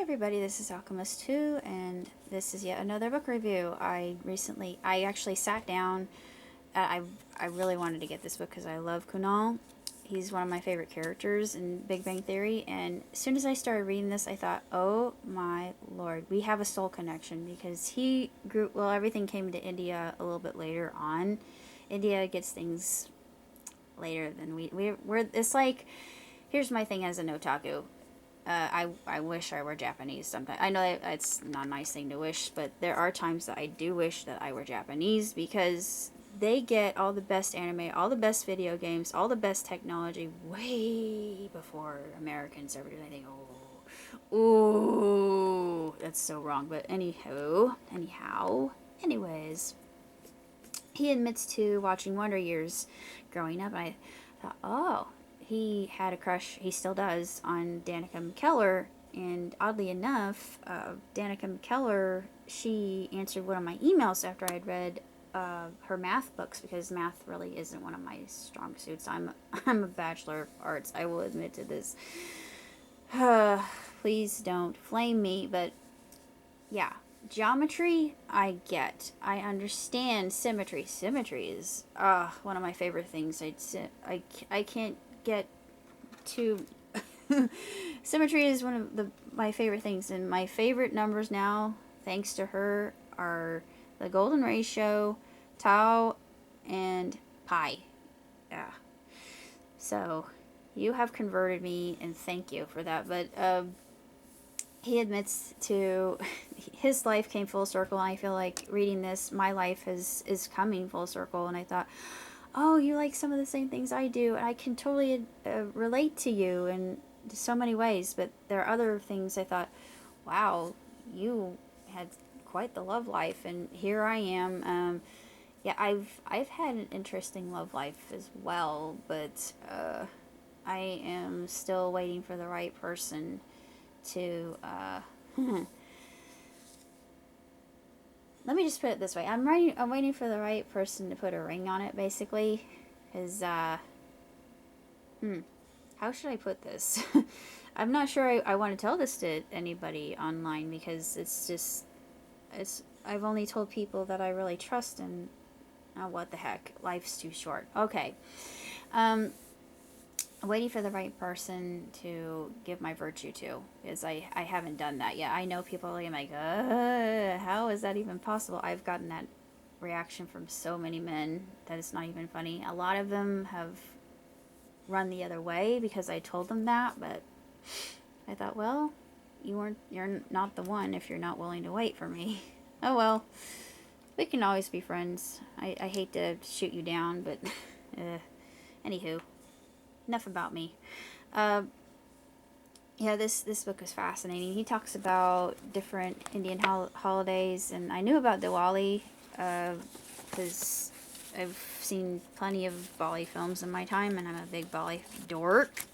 Hi everybody, this is Alchemist 2, and this is yet another book review. I actually sat down, I really wanted to get this book because I love Kunal. He's one of my favorite characters in Big Bang Theory, and as soon as I started reading this, I thought, oh my lord, we have a soul connection, because he grew, well, everything came to India a little bit later on. India gets things later than we're, it's like, here's my thing as an otaku. I wish I were Japanese sometimes. I know it's not a nice thing to wish, but there are times that I do wish that I were Japanese, because they get all the best anime, all the best video games, all the best technology way before Americans ever do anything. Ooh, that's so wrong. But anyways, he admits to watching Wonder Years growing up, and I thought, oh, he had a crush, he still does, on Danica McKellar, and oddly enough, Danica McKellar, she answered one of my emails after I had read her math books, because math really isn't one of my strong suits. I'm a Bachelor of Arts, I will admit to this. Please don't flame me, but yeah. Geometry, I get. I understand symmetry. Symmetry is one of my favorite things. I can't get too... Symmetry is one of my favorite things. And my favorite numbers now, thanks to her, are the golden ratio, tau, and pi. Yeah. So, you have converted me, and thank you for that. But, he admits to his life came full circle, and I feel like reading this, my life is coming full circle, and I thought, oh, you like some of the same things I do, and I can totally relate to you in so many ways, but there are other things I thought, wow, you had quite the love life, and here I am. Yeah, I've had an interesting love life as well, but I am still waiting for the right person to let me just put it this way. I'm waiting for the right person to put a ring on it, basically. Because how should I put this? I'm not sure I want to tell this to anybody online, because I've only told people that I really trust, and what the heck, life's too short. Okay. Waiting for the right person to give my virtue to, because I haven't done that yet. I know people are like, how is that even possible? I've gotten that reaction from so many men that it's not even funny. A lot of them have run the other way because I told them that, but I thought, well, you're not the one if you're not willing to wait for me. Oh well, we can always be friends. I hate to shoot you down, but anywho. Enough about me. Yeah, this book is fascinating. He talks about different Indian holidays, and I knew about Diwali because I've seen plenty of Bali films in my time, and I'm a big Bali dork.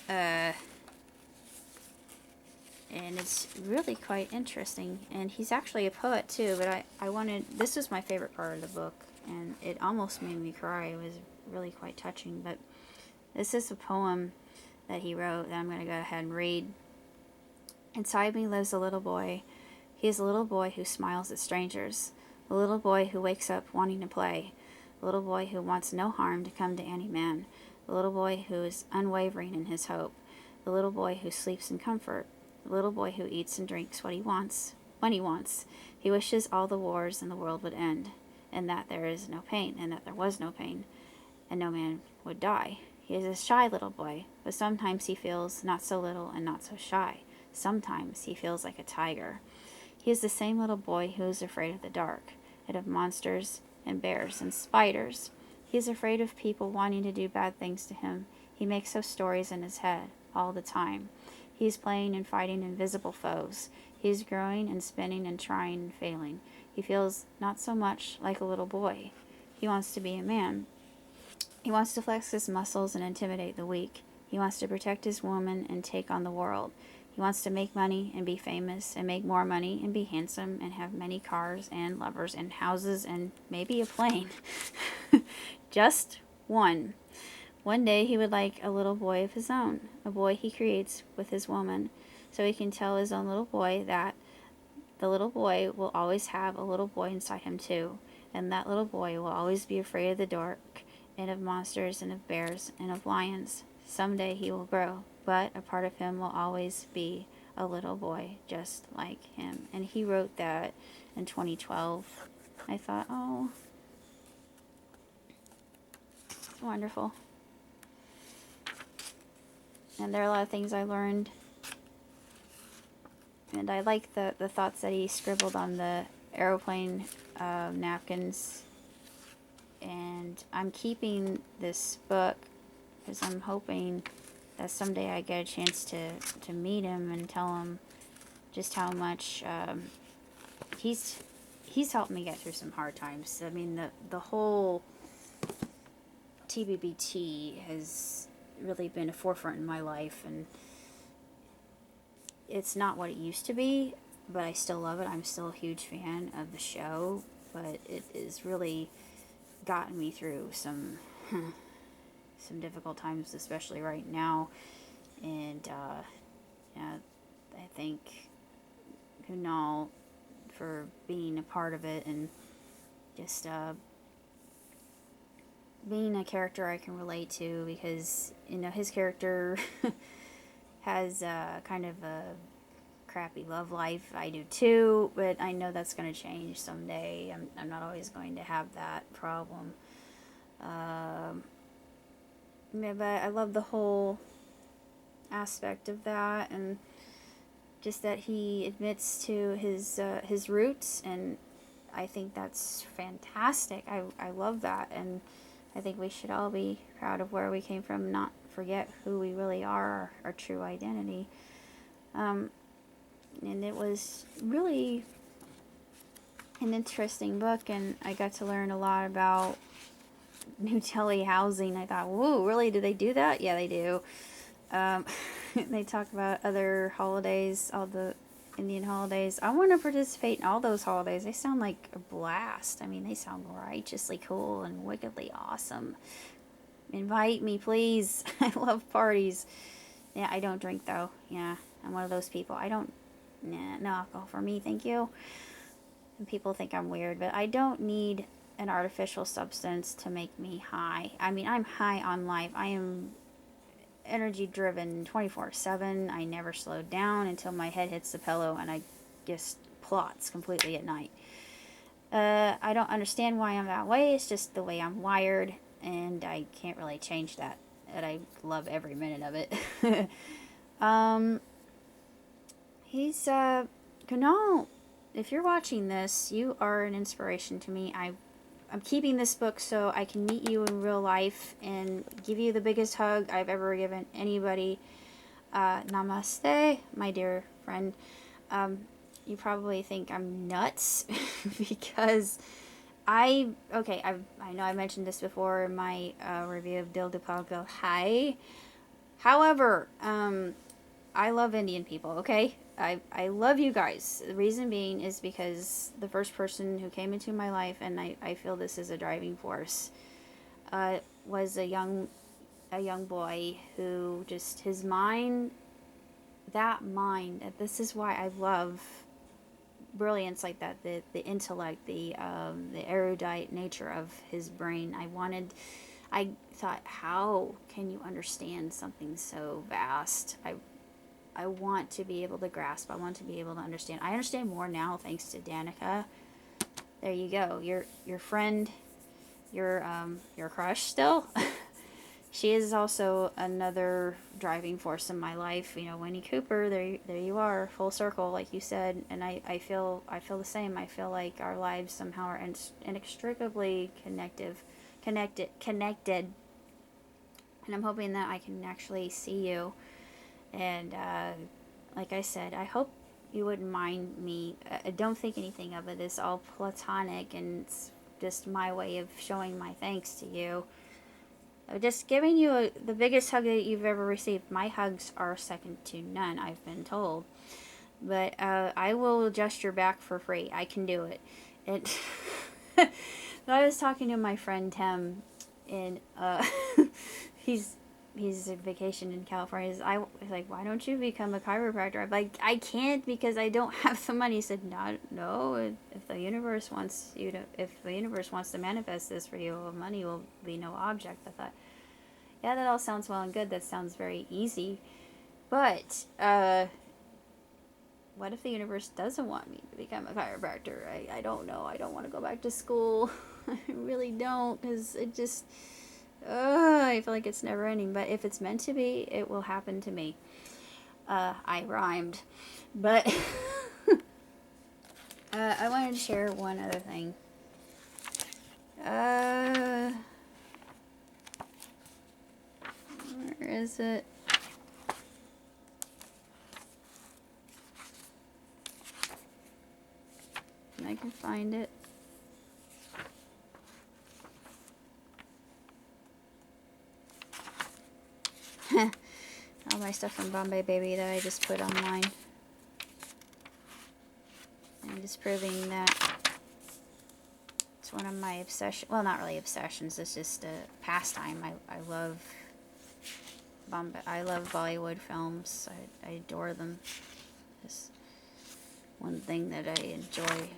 And it's really quite interesting. And he's actually a poet too, but this was my favorite part of the book, and it almost made me cry. It was really quite touching, but this is a poem that he wrote that I'm going to go ahead and read. Inside me lives a little boy. He is a little boy who smiles at strangers. A little boy who wakes up wanting to play. A little boy who wants no harm to come to any man. A little boy who is unwavering in his hope. The little boy who sleeps in comfort. The little boy who eats and drinks what he wants, when he wants. He wishes all the wars in the world would end, and that there is no pain, and that there was no pain, and no man would die. He is a shy little boy, but sometimes he feels not so little and not so shy. Sometimes he feels like a tiger. He is the same little boy who is afraid of the dark, and of monsters and bears and spiders. He is afraid of people wanting to do bad things to him. He makes those stories in his head all the time. He is playing and fighting invisible foes. He is growing and spinning and trying and failing. He feels not so much like a little boy. He wants to be a man. He wants to flex his muscles and intimidate the weak. He wants to protect his woman and take on the world. He wants to make money and be famous and make more money and be handsome and have many cars and lovers and houses and maybe a plane. Just one. One day he would like a little boy of his own, a boy he creates with his woman. so he can tell his own little boy that the little boy will always have a little boy inside him too, and that little boy will always be afraid of the dark, and of monsters, and of bears, and of lions. Someday he will grow, but a part of him will always be a little boy, just like him. And he wrote that in 2012. I thought, oh, wonderful. And there are a lot of things I learned. And I like the thoughts that he scribbled on the aeroplane napkins. And I'm keeping this book because I'm hoping that someday I get a chance to meet him and tell him just how much he's helped me get through some hard times. I mean, the whole TBBT has really been a forefront in my life, and it's not what it used to be, but I still love it. I'm still a huge fan of the show, but it has really gotten me through some difficult times, especially right now. And yeah, I thank Kunal for being a part of it, and just being a character I can relate to, because his character has kind of a crappy love life. I do too, but I know that's going to change someday. I'm not always going to have that problem. Yeah, but I love the whole aspect of that, and just that he admits to his roots, and I think that's fantastic. I love that, and I think we should all be proud of where we came from, not forget who we really are, our true identity. And it was really an interesting book, and I got to learn a lot about New Delhi housing. I thought, whoa, really? Do they do that? Yeah, they do. They talk about other holidays, all the Indian holidays. I want to participate in all those holidays. They sound like a blast. I mean, they sound righteously cool and wickedly awesome. Invite me, please. I love parties. Yeah, I don't drink, though. Yeah, I'm one of those people. No alcohol for me, thank you. And people think I'm weird, but I don't need an artificial substance to make me high. I mean, I'm high on life. I am energy driven 24/7. I never slow down until my head hits the pillow and I just plots completely at night. I don't understand why I'm that way. It's just the way I'm wired, and I can't really change that. And I love every minute of it. He's Kunal, if you're watching this, you are an inspiration to me. I'm keeping this book so I can meet you in real life and give you the biggest hug I've ever given anybody. Namaste, my dear friend. You probably think I'm nuts because I know I mentioned this before in my review of Dil Dupago. Hi. However, I love Indian people, okay? I love you guys. The reason being is because the first person who came into my life, and I feel this is a driving force, was a young boy who just, his mind, this is why I love brilliance like that, the intellect, the erudite nature of his brain. I thought, how can you understand something so vast? I want to be able to grasp. I want to be able to understand. I understand more now thanks to Danica. There you go. Your friend, your crush still. She is also another driving force in my life. Winnie Cooper. There you are, full circle, like you said. And I feel the same. I feel like our lives somehow are inextricably connected. And I'm hoping that I can actually see you. And like I said, I hope you wouldn't mind me. I don't think anything of it. It's all platonic, and it's just my way of showing my thanks to you. Just giving you the biggest hug that you've ever received. My hugs are second to none, I've been told. But I will gesture back for free. I can do it. I was talking to my friend Tim, and he's he's on vacation in California. I was like, why don't you become a chiropractor? I'm like, I can't because I don't have the money. He said, no. If the universe wants to manifest this for you, well, money will be no object. I thought, yeah, that all sounds well and good. That sounds very easy, but what if the universe doesn't want me to become a chiropractor? I don't know. I don't want to go back to school. I really don't, because it just, I feel like it's never ending. But if it's meant to be, it will happen to me. I rhymed. But I wanted to share one other thing. Where is it? I can find it. All my stuff from Bombay Baby that I just put online. I'm just proving that it's one of my obsessions. Well, not really obsessions. It's just a pastime. I love Bombay. I love Bollywood films. I adore them. Just one thing that I enjoy.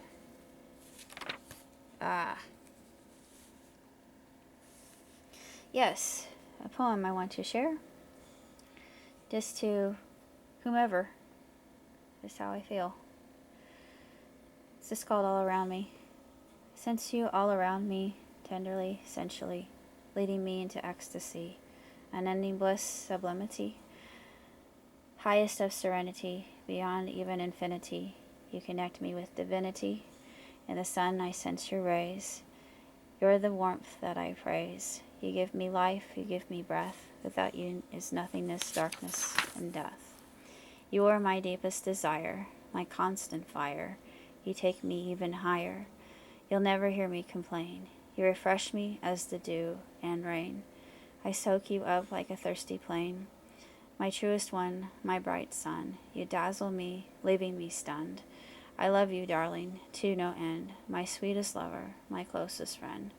Yes, a poem I want to share. Just to whomever. Just how I feel. It's just called All Around Me. Sense you all around me, tenderly, sensually, leading me into ecstasy, unending bliss, sublimity, highest of serenity, beyond even infinity. You connect me with divinity. In the sun I sense your rays. You're the warmth that I praise. You give me life, you give me breath. Without you is nothingness, darkness, and death. You are my deepest desire, my constant fire. You take me even higher. You'll never hear me complain. You refresh me as the dew and rain. I soak you up like a thirsty plain. My truest one, my bright sun. You dazzle me, leaving me stunned. I love you, darling, to no end. My sweetest lover, my closest friend.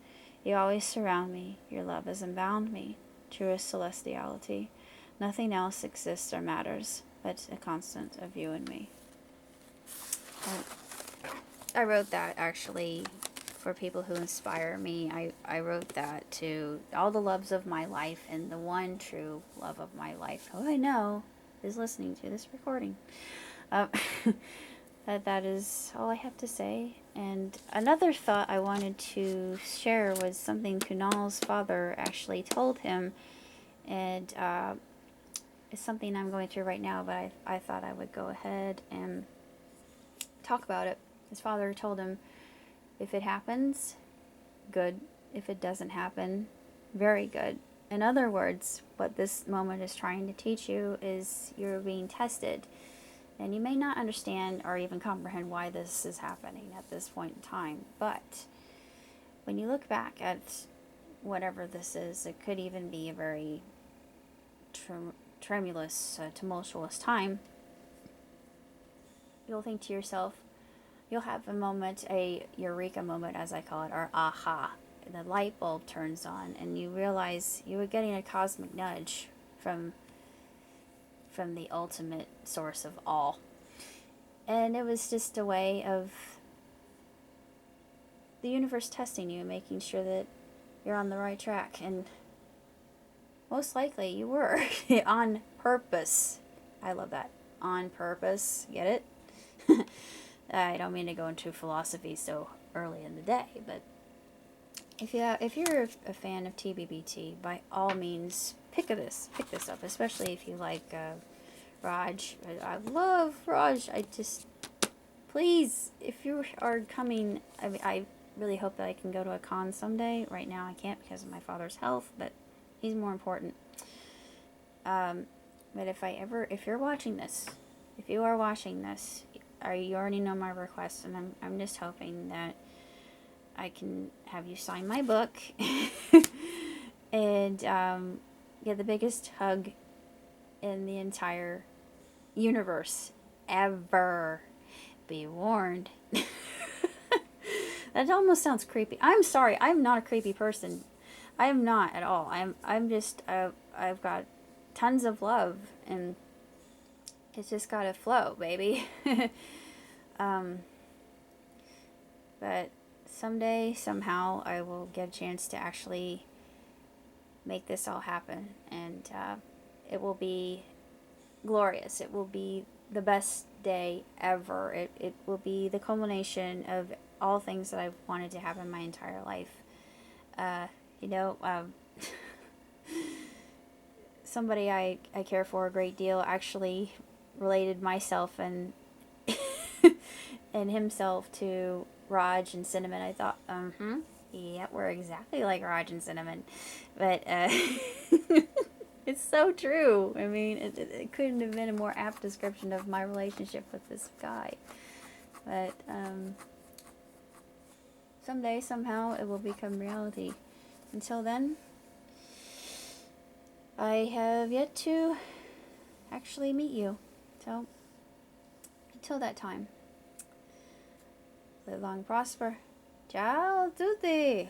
You always surround me. Your love has unbound me. Truest celestiality. Nothing else exists or matters but a constant of you and me. I wrote that actually for people who inspire me. I wrote that to all the loves of my life, and the one true love of my life, who I know is listening to this recording. That is all I have to say. And another thought I wanted to share was something Kunal's father actually told him, and it's something I'm going through right now, but I thought I would go ahead and talk about it. His father told him, if it happens, good. If it doesn't happen, very good. In other words, what this moment is trying to teach you is you're being tested. And you may not understand or even comprehend why this is happening at this point in time. But when you look back at whatever this is, it could even be a very tremulous, tumultuous time. You'll think to yourself, you'll have a moment, a eureka moment as I call it, or aha. The light bulb turns on and you realize you were getting a cosmic nudge from the ultimate source of all. And it was just a way of the universe testing you, making sure that you're on the right track. And most likely you were on purpose. I love that. On purpose. Get it? I don't mean to go into philosophy so early in the day, but if you're a fan of TBBT, by all means, pick this up, especially if you like Raj. I love Raj. Please, if you are coming, I really hope that I can go to a con someday. Right now I can't because of my father's health, but he's more important. But if you're watching this, if you are watching this, you already know my request, and I'm just hoping that I can have you sign my book and get the biggest hug in the entire universe ever. Be warned. That almost sounds creepy. I'm sorry, I'm not a creepy person. I'm not at all. I'm just, I've got tons of love, and it's just gotta flow, baby. um, but someday, somehow, I will get a chance to actually make this all happen, and it will be glorious. It will be the best day ever. It will be the culmination of all things that I've wanted to have in my entire life. Uh, you know, somebody I care for a great deal actually related myself and and himself to Raj and Cinnamon. I thought, yeah, we're exactly like Raj and Cinnamon. But it's so true. I mean, it couldn't have been a more apt description of my relationship with this guy. But someday, somehow, it will become reality. Until then, I have yet to actually meet you. So, until that time, live long, prosper. Ciao, tutti!